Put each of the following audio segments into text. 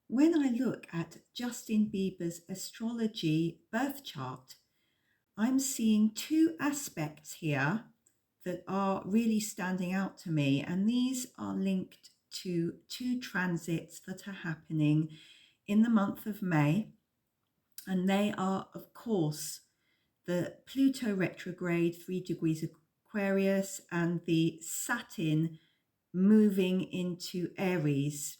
when I look at Justin Bieber's astrology birth chart, I'm seeing two aspects here that are really standing out to me, and these are linked to two transits that are happening in the month of May, and they are, of course, the Pluto retrograde 3 degrees Aquarius and the Saturn moving into Aries,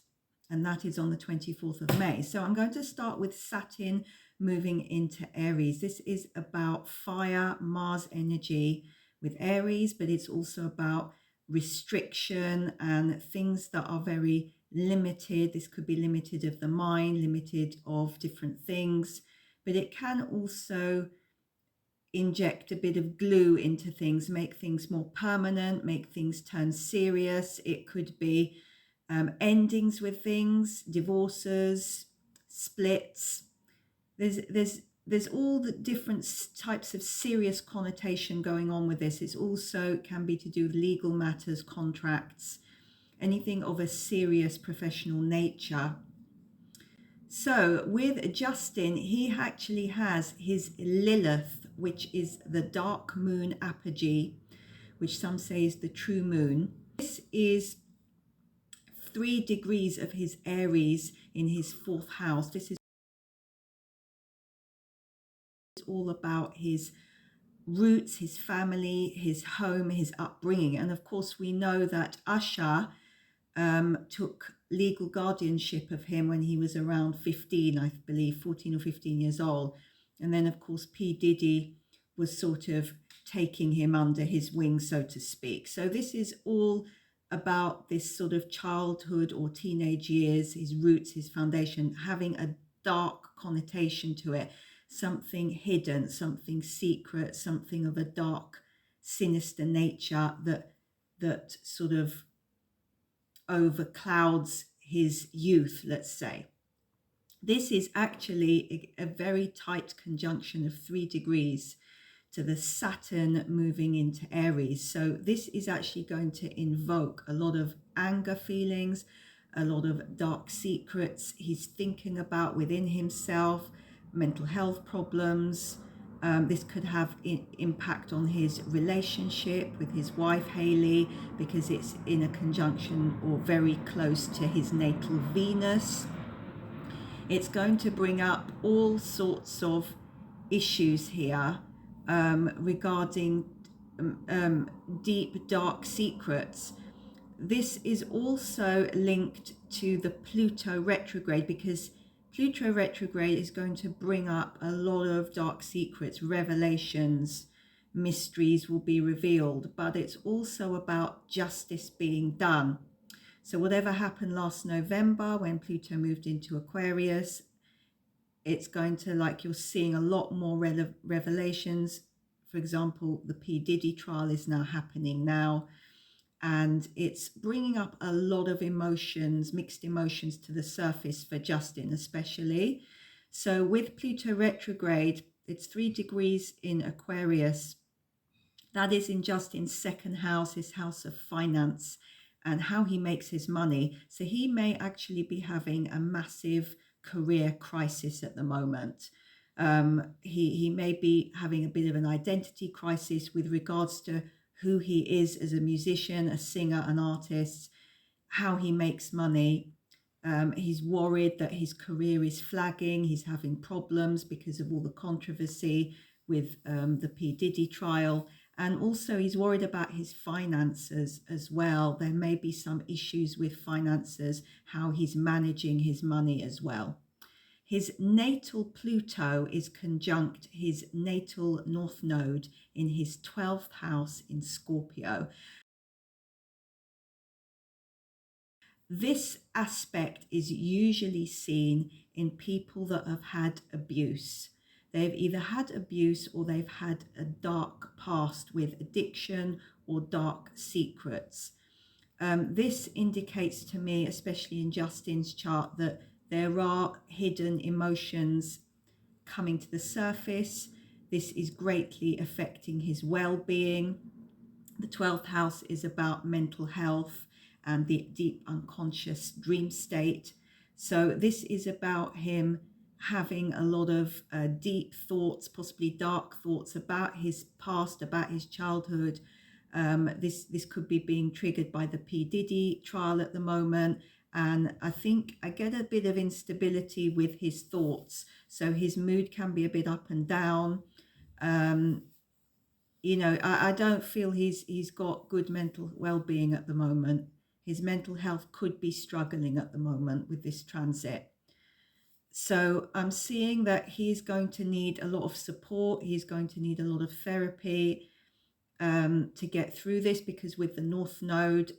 and that is on the 24th of May. So I'm going to start with Saturn moving into Aries. This is about fire, Mars energy with Aries, but it's also about restriction and things that are very limited. This could be limited of the mind, limited of different things, but it can also inject a bit of glue into things, make things more permanent, make things turn serious. It could be endings with things, divorces, splits. There's all the different types of serious connotation going on with this. It's also can be to do with legal matters, contracts, anything of a serious professional nature. So with Justin, he actually has his Lilith, which is the dark moon apogee, which some say is the true moon. This is 3 degrees of his Aries in his 4th house. This is all about his roots, his family, his home, his upbringing. And of course, we know that Usher took legal guardianship of him when he was around 15, I believe, 14 or 15 years old. And then, of course, P. Diddy was sort of taking him under his wing, so to speak. So this is all about this sort of childhood or teenage years, his roots, his foundation, having a dark connotation to it, something hidden, something secret, something of a dark, sinister nature that sort of overclouds his youth, let's say. This is actually a very tight conjunction of 3 degrees to the Saturn moving into Aries. So this is actually going to invoke a lot of anger feelings, a lot of dark secrets he's thinking about within himself, mental health problems. This could have impact on his relationship with his wife Hailey, because it's in a conjunction or very close to his natal Venus. It's going to bring up all sorts of issues here regarding deep, dark secrets. This is also linked to the Pluto retrograde, because Pluto retrograde is going to bring up a lot of dark secrets, revelations, mysteries will be revealed, but it's also about justice being done. So whatever happened last November when Pluto moved into Aquarius, it's going to, like, you're seeing a lot more revelations. For example, the P. Diddy trial is now happening now, and it's bringing up a lot of emotions, mixed emotions to the surface for Justin especially. So with Pluto retrograde, it's 3 degrees in Aquarius. That is in Justin's 2nd house, his house of finance and how he makes his money. So he may actually be having a massive career crisis at the moment. He may be having a bit of an identity crisis with regards to who he is as a musician, a singer, an artist, how he makes money. He's worried that his career is flagging. He's having problems because of all the controversy with the P. Diddy trial. And also he's worried about his finances as well. There may be some issues with finances, how he's managing his money as well. His natal Pluto is conjunct his natal North Node in his 12th house in Scorpio. This aspect is usually seen in people that have had abuse. They've either had abuse or they've had a dark past with addiction or dark secrets. This indicates to me, especially in Justin's chart, that there are hidden emotions coming to the surface. This is greatly affecting his well-being. The 12th house is about mental health and the deep unconscious dream state. So this is about him having a lot of deep thoughts, possibly dark thoughts about his past, about his childhood. This could be being triggered by the P. Diddy trial at the moment. And I think I get a bit of instability with his thoughts. So his mood can be a bit up and down. I don't feel he's got good mental well-being at the moment. His mental health could be struggling at the moment with this transit. So I'm seeing that he's going to need a lot of support. He's going to need a lot of therapy to get through this, because with the North Node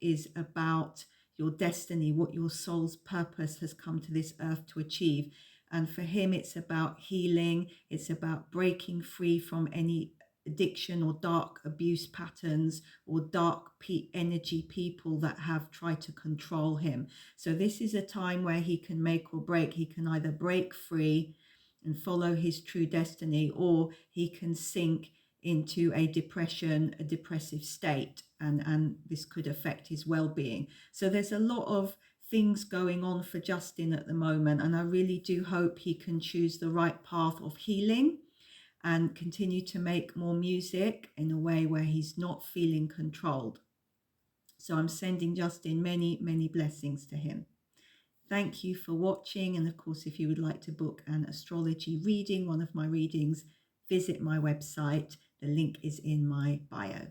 is about your destiny, what your soul's purpose has come to this earth to achieve. And for him, it's about healing. It's about breaking free from any addiction or dark abuse patterns or dark energy people that have tried to control him. So this is a time where he can make or break. He can either break free and follow his true destiny, or he can sink into a depression, a depressive state, and this could affect his well-being. So there's a lot of things going on for Justin at the moment, and I really do hope he can choose the right path of healing and continue to make more music in a way where he's not feeling controlled. So I'm sending Justin many, many blessings to him. Thank you for watching. And of course, if you would like to book an astrology reading, one of my readings, visit my website. The link is in my bio.